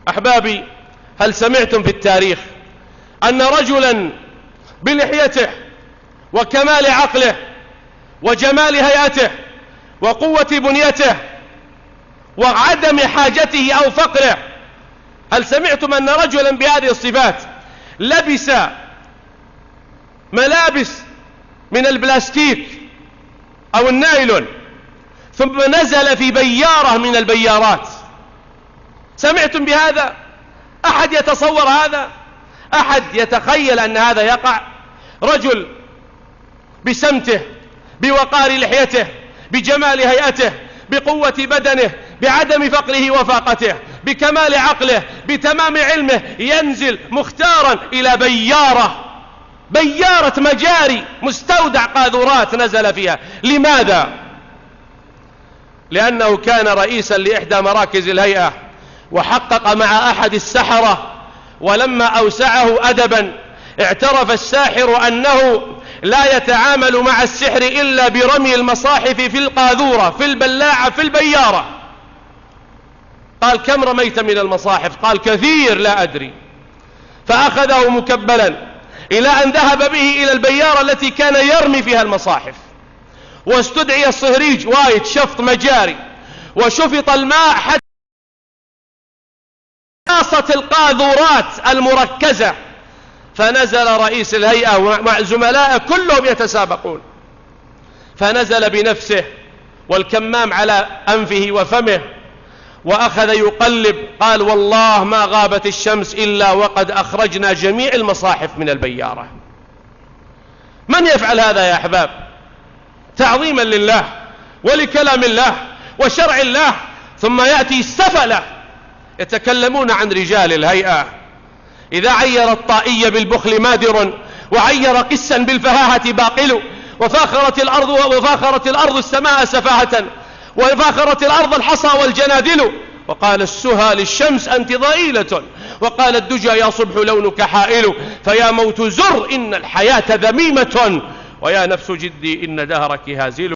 أحبابي، هل سمعتم في التاريخ أن رجلا بلحيته وكمال عقله وجمال هيئته وقوة بنيته وعدم حاجته أو فقره، هل سمعتم أن رجلا بهذه الصفات لبس ملابس من البلاستيك أو النايلون ثم نزل في بيارة من البيارات؟ سمعتم بهذا؟ أحد يتصور هذا؟ أحد يتخيل أن هذا يقع؟ رجل بسمته، بوقار لحيته، بجمال هيئته، بقوة بدنه، بعدم فقره وفاقته، بكمال عقله، بتمام علمه، ينزل مختارا إلى بيارة مجاري، مستودع قاذورات نزل فيها. لماذا؟ لأنه كان رئيسا لإحدى مراكز الهيئة وحقق مع أحد السحرة، ولما أوسعه أدبا اعترف الساحر أنه لا يتعامل مع السحر إلا برمي المصاحف في القاذورة، في البلاعة، في البيارة. قال: كم رميت من المصاحف؟ قال: كثير لا أدري. فأخذه مكبلا إلى أن ذهب به إلى البيارة التي كان يرمي فيها المصاحف، واستدعي الصهريج وايد شفط مجاري، وشفط الماء حتى خلاصة القاذورات المركزة. فنزل رئيس الهيئة مع زملائه كلهم يتسابقون، فنزل بنفسه والكمام على أنفه وفمه وأخذ يقلب. قال: والله ما غابت الشمس إلا وقد أخرجنا جميع المصاحف من البيارة. من يفعل هذا يا أحباب؟ تعظيما لله ولكلام الله وشرع الله. ثم يأتي السفلة يتكلمون عن رجال الهيئة: إذا عير الطائي بالبخل مادر، وعير قسا بالفهاهة باقل، وفاخرت الأرض السماء سفاهة، وفاخرت الأرض الحصى والجنادل. وقال السهى للشمس: أنت ضئيلة. وقال الدجى: يا صبح لونك حائل. فيا موت زر إن الحياة ذميمة، ويا نفس جدي إن دهرك هازل.